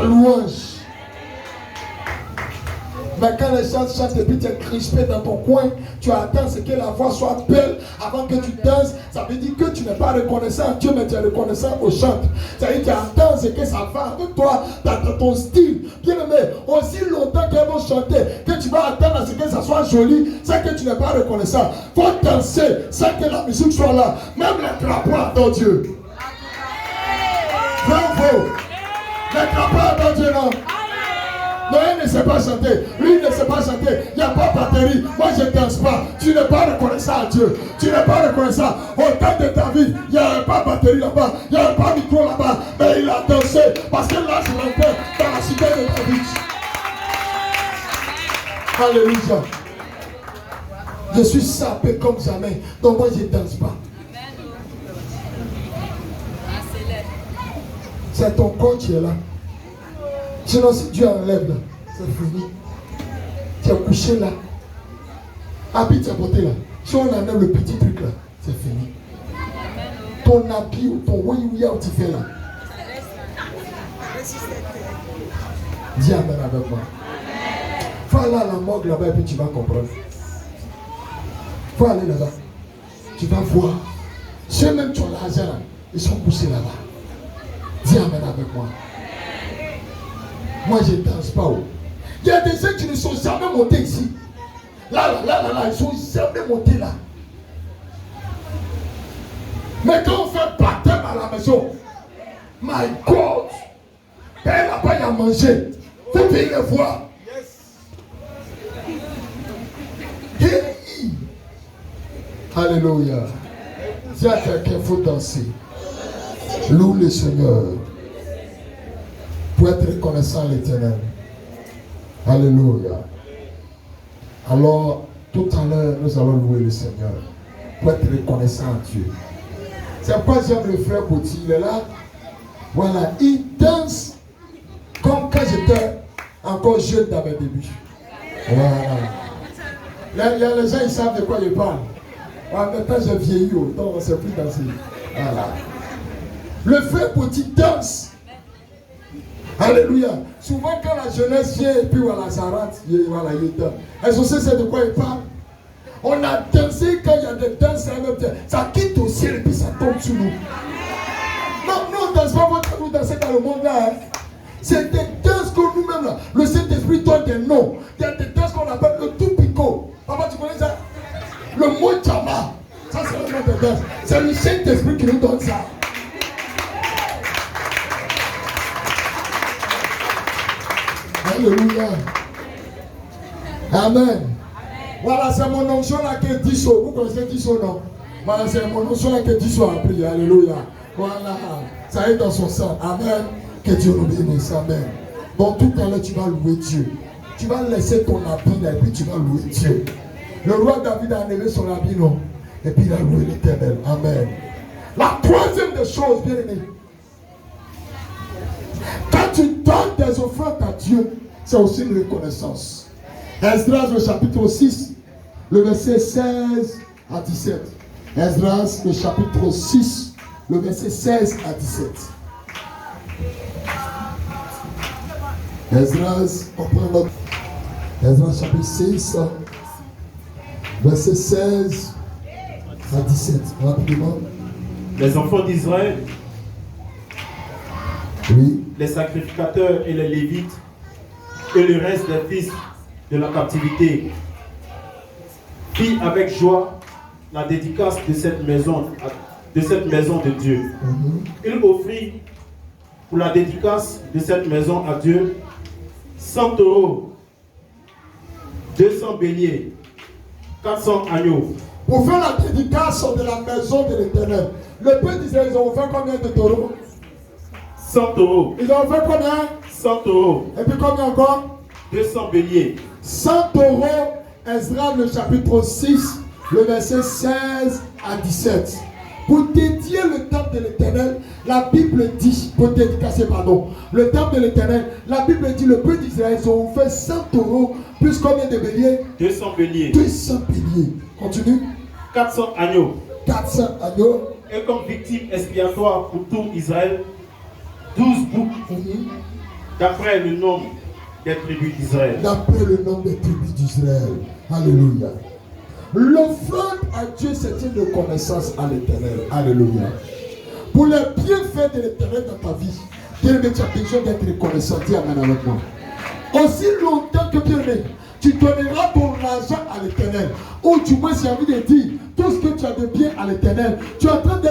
louange. Mais quand les chants chantent et puis tu es crispé dans ton coin, tu attends ce que la voix soit belle avant que tu danses. Ça veut dire que tu n'es pas reconnaissant à Dieu, mais tu es reconnaissant au chant. Ça veut dire que tu attends ce que ça va avec toi, dans ton style. Bien aimé, aussi longtemps qu'elles vont chanter, que tu vas attendre à ce que ça soit joli, c'est que tu n'es pas reconnaissant. Il faut danser sans que la musique soit là. Même les crapauds adorent Dieu. Bravo. Les crapauds adorent Dieu, non? Non, il ne sait pas chanter. Lui, il ne sait pas chanter. Il n'y a pas de batterie. Moi, je ne danse pas. Tu n'es pas reconnaissant à Dieu. Tu n'es pas reconnaissant. Au temps de David, il n'y avait pas de batterie là-bas. Il n'y avait pas de micro là-bas. Mais il a dansé. Parce que là, je rentre dans la cité de David. Alléluia. Je suis sapé comme jamais. Donc moi, je ne danse pas. C'est ton corps qui est là. Sinon, si Dieu enlève là, c'est fini. Tu es couché là. Habit, tu es porté là. Si on enlève le petit truc là, c'est fini. Ton habit ou ton oui-oui-ya où tu fais là. Dis amen avec moi. Va aller à la morgue là-bas et puis tu vas comprendre. Va aller là-bas. Tu vas voir. Ceux même qui ont l'argent là, ils sont couchés là-bas. Dis amen avec moi. Moi, je ne danse pas. Il y a des gens qui ne sont jamais montés ici. Là, ils sont jamais montés là. Mais quand on fait baptême à la maison, my God, elle n'a pas à manger. Vous pouvez le voir. Hey. Alléluia. Dis à quelqu'un, il faut danser. Loue le Seigneur. Pour être reconnaissant à l'Éternel. Alléluia. Alors, tout à l'heure, nous allons louer le Seigneur. Pour être reconnaissant à Dieu. C'est pourquoi j'aime le frère Bouti. Il est là. Voilà. Il danse comme quand j'étais encore jeune dans mes débuts. Voilà. Les gens, ils savent de quoi ils parlent. Maintenant, j'ai vieilli. Donc, on ne sait plus danser. Voilà. Le frère Bouti danse. Alléluia. Souvent quand la jeunesse vient et puis voilà, ça rentre, voilà, il danse. Est-ce que c'est de quoi il parle? On a dansé quand il y a des danses en même temps. Ça quitte au ciel et puis ça tombe sur nous. Non, nous on ne danse pas votre nous danser dans le monde là. Hein. C'est des danses que nous-mêmes là, le Saint-Esprit donne des noms. Il y a des danses qu'on appelle le tout picot. Papa, tu connais ça? Le mot Jama. Ça c'est le nom de danse. C'est le Saint-Esprit qui nous donne ça. Alléluia. Amen. Voilà, c'est mon onction là qui est 10 jours. Vous connaissez 10 jours, non? Voilà, c'est mon onction là qui est 10 jours à prier. Alléluia. Voilà. Ça est dans son sang. Amen. Que Dieu nous bénisse. Amen. Donc tout à l'heure, tu vas louer Dieu. Tu vas laisser ton habit là et puis tu vas louer Dieu. Le roi David a enlevé son habit, non? Et puis il a loué l'Éternel. Amen. La troisième des choses, bien aimé. Quand tu donnes des offrandes à Dieu, c'est aussi une reconnaissance. Esdras, le chapitre 6, le verset 16 à 17. Esdras, le chapitre 6, le verset 16 à 17. Esdras, on prend notre. Esdras, chapitre 6, verset 16 à 17. Rapidement. Les enfants d'Israël, oui, les sacrificateurs et les lévites, et le reste des fils de la captivité, fit avec joie la dédicace de cette maison de Dieu. Il offrit pour la dédicace de cette maison à Dieu 100 taureaux, 200 béliers, 400 agneaux. Pour faire la dédicace de la maison de l'Éternel, le peuple d'Israël, ils ont fait combien de taureaux? 100 taureaux. Ils ont fait combien? 100 taureaux. Et puis combien encore? 200 béliers. 100 taureaux, Esdras le chapitre 6, le verset 16 à 17. Pour dédier le temple de l'Éternel, la Bible dit, pour dédicacer, pardon, le temple de l'Éternel, la Bible dit, le peuple d'Israël, ils ont fait 100 taureaux, plus combien de béliers? 200 béliers. 200 béliers. Continue. 400 agneaux. 400 agneaux. Et comme victime expiatoire pour tout Israël, 12 boucs d'après le nombre des tribus d'Israël. D'après le nombre des tribus d'Israël. Alléluia. L'offrande à Dieu, c'est une reconnaissance à l'Éternel. Alléluia. Pour les bienfaits de l'Éternel dans ta vie, bien-aimé, tu as besoin d'être reconnaissant. Dis amen avec moi. Aussi longtemps que bien-aimé, tu donneras ton argent à l'Éternel. Ou du moins, j'ai envie de dire, tout ce que tu as de bien à l'Éternel, tu es en train de